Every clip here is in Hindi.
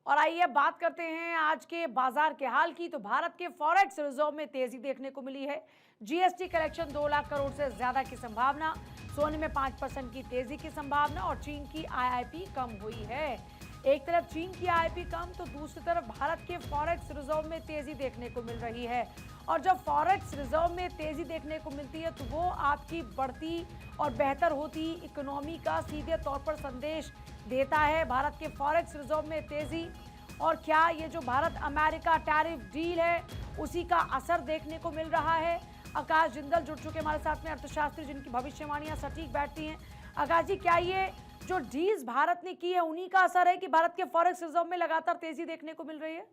और आइए बात करते हैं आज के बाजार के हाल की। तो भारत के फॉरेक्स रिजर्व में तेजी देखने को मिली है। जीएसटी कलेक्शन 2 लाख करोड़ से ज्यादा की संभावना, सोने में 5% की तेजी की संभावना और चीन की आईआईपी कम हुई है। एक तरफ चीन की आईआईपी कम तो दूसरी तरफ भारत के फॉरेक्स रिजर्व में तेजी देखने को मिल रही है। और जब फॉरेक्स रिजर्व में तेजी देखने को मिलती है तो वो आपकी बढ़ती और बेहतर होती इकोनॉमी का सीधे तौर पर संदेश देता है। भारत के फॉरेक्स रिजर्व में तेजी और क्या ये जो भारत अमेरिका टैरिफ डील है उसी का असर देखने को मिल रहा है। आकाश जिंदल जुड़ चुके हमारे साथ में, अर्थशास्त्री जिनकी भविष्यवाणियां सटीक बैठती हैं। आकाश जी, क्या ये जो डील्स भारत ने की है उन्हीं का असर है कि भारत के फॉरेक्स रिजर्व में लगातार तेजी देखने को मिल रही है?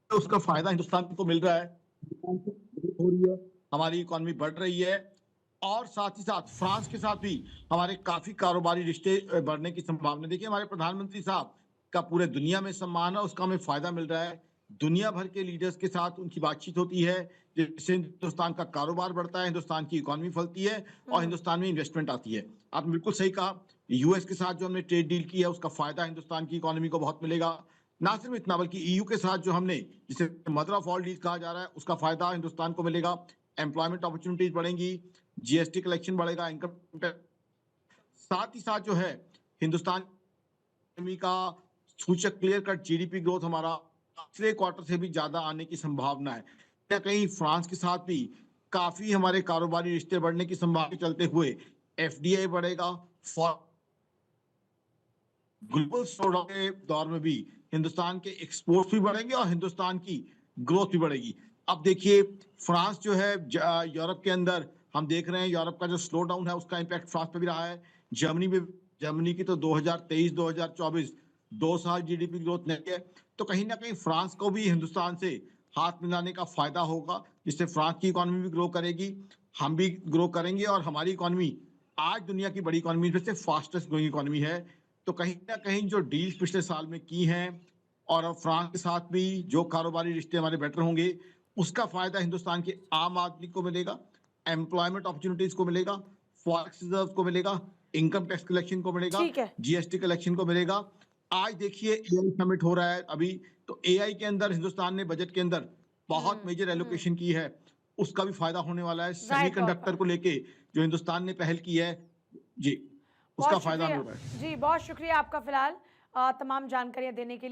उसका फायदा हिंदुस्तान को मिल रहा है, हो रही है, हमारी इकोनॉमी बढ़ रही है और साथ ही साथ फ्रांस के साथ भी हमारे काफी कारोबारी रिश्ते बढ़ने की संभावना। देखिए, हमारे प्रधानमंत्री साहब का पूरे दुनिया में सम्मान है, उसका हमें फायदा मिल रहा है। दुनिया भर के लीडर्स के साथ उनकी बातचीत होती है, जिससे हिंदुस्तान का कारोबार बढ़ता है, हिंदुस्तान की इकोनॉमी फलती है और हिंदुस्तान में इन्वेस्टमेंट आती है। आपने बिल्कुल सही कहा, यूएस के साथ जो हमने ट्रेड डील की है उसका फायदा हिंदुस्तान की इकोनॉमी को बहुत मिलेगा। ना सिर्फ इतना बल्कि ईयू के साथ जो हमने, जिसे मदर ऑफ ऑल डील्स कहा जा रहा है, उसका फायदा हिंदुस्तान को मिलेगा। एम्प्लॉयमेंट अपॉर्चुनिटीज बढ़ेंगी, जीएसटी कलेक्शन बढ़ेगा, इनकम टैक्स, साथ ही साथ जो है हिंदुस्तान का सूचक क्लियर कट जीडीपी ग्रोथ हमारा पिछले क्वार्टर से भी ज्यादा आने की संभावना है। क्या कहीं फ्रांस के साथ भी काफी हमारे कारोबारी रिश्ते बढ़ने की संभावना चलते हुए एफडीआई बढ़ेगा। ग्लोबल स्लोडाउन के दौर में भी हिंदुस्तान के एक्सपोर्ट भी बढ़ेंगे और हिंदुस्तान की ग्रोथ भी बढ़ेगी। अब देखिए, फ्रांस जो है यूरोप के अंदर हम देख रहे हैं, यूरोप का जो स्लो डाउन है उसका इम्पैक्ट फ्रांस पे भी रहा है। जर्मनी की तो 2023-2024 2 साल जीडीपी ग्रोथ नहीं है, तो कहीं ना कहीं फ्रांस को भी हिंदुस्तान से हाथ मिलाने का फायदा होगा, जिससे फ्रांस की इकोनॉमी भी ग्रो करेगी, हम भी ग्रो करेंगे और हमारी इकोनॉमी आज दुनिया की बड़ी इकोनॉमी में से फास्टेस्ट ग्रोइंग इकोनॉमी है। तो कहीं ना कहीं जो डील्स पिछले साल में की हैं और अब फ्रांस के साथ भी जो कारोबारी रिश्ते हमारे बेटर होंगे, उसका फायदा हिंदुस्तान के आम आदमी को मिलेगा, एम्प्लॉयमेंट अपॉर्चुनिटीज को मिलेगा, फॉरेक्स रिजर्व को मिलेगा, इनकम टैक्स कलेक्शन को मिलेगा, ठीक है। जीएसटी कलेक्शन को मिलेगा। आज देखिए एआई समिट हो रहा है अभी, तो एआई के अंदर हिंदुस्तान ने बजट के अंदर बहुत मेजर एलोकेशन की है, उसका भी फायदा होने वाला है। जाहिर तौर सेमीकंडक्टर पर। को लेके जो हिंदुस्तान ने पहल की है, जी, उसका बहुत फायदा शुक्रिया मिल रहा है। जी, बहुत शुक्रिया आपका फिलहाल तमाम जानकारियां देने के लिए।